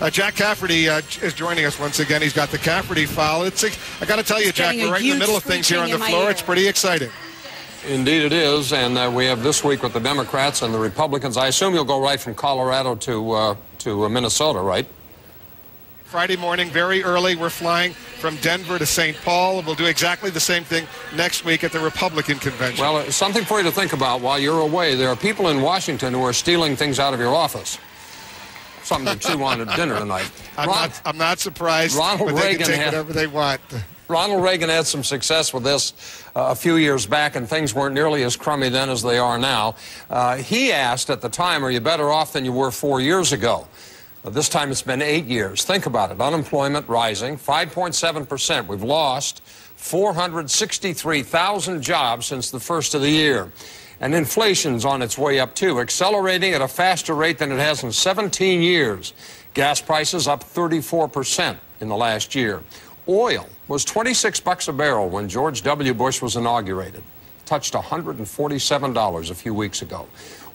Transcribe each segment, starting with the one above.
Jack Cafferty is joining us once again. He's got the Cafferty file. I got to tell you, Jack, we're right in the middle of things here on the floor. It's pretty exciting. Indeed it is, and we have this week with the Democrats and the Republicans. I assume you'll go right from Colorado to Minnesota, right? Friday morning, very early, we're flying from Denver to St. Paul. We'll do exactly the same thing next week at the Republican convention. Well, something for you to think about while you're away. There are people in Washington who are stealing things out of your office. Something to chew on at dinner tonight. I'm not surprised. Ronald Reagan Reagan can take whatever they want. Ronald Reagan had some success with this a few years back, and things weren't nearly as crummy then as they are now. He asked at the time, are you better off than you were 4 years ago? This time it's been 8 years. Think about it. Unemployment rising, 5.7%. We've lost 463,000 jobs since the first of the year. And inflation's on its way up, too, accelerating at a faster rate than it has in 17 years. Gas prices up 34% in the last year. Oil was $26 a barrel when George W. Bush was inaugurated. Touched $147 a few weeks ago.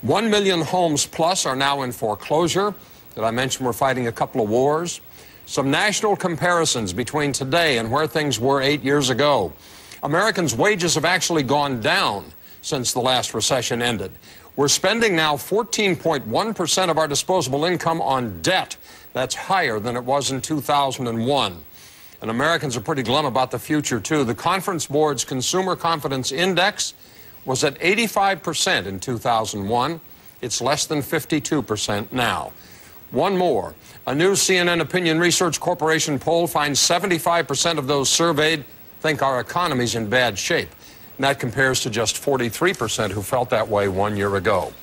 1 million homes plus are now in foreclosure. Did I mention we're fighting a couple of wars? Some national comparisons between today and where things were 8 years ago. Americans' wages have actually gone down since the last recession ended. We're spending now 14.1% of our disposable income on debt. That's higher than it was in 2001. And Americans are pretty glum about the future, too. The Conference Board's Consumer Confidence Index was at 85% in 2001. It's less than 52% now. One more. A new CNN Opinion Research Corporation poll finds 75% of those surveyed think our economy's in bad shape. And that compares to just 43% who felt that way 1 year ago.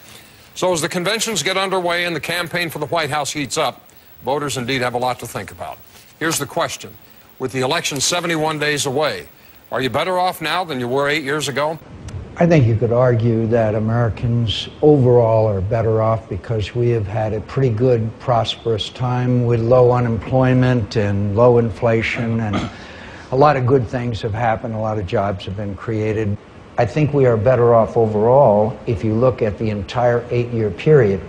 So as the conventions get underway and the campaign for the White House heats up, voters indeed have a lot to think about. Here's the question. With the election 71 days away, are you better off now than you were 8 years ago? I think you could argue that Americans overall are better off because we have had a pretty good, prosperous time with low unemployment and low inflation, and a lot of good things have happened, a lot of jobs have been created. I think we are better off overall if you look at the entire 8-year period.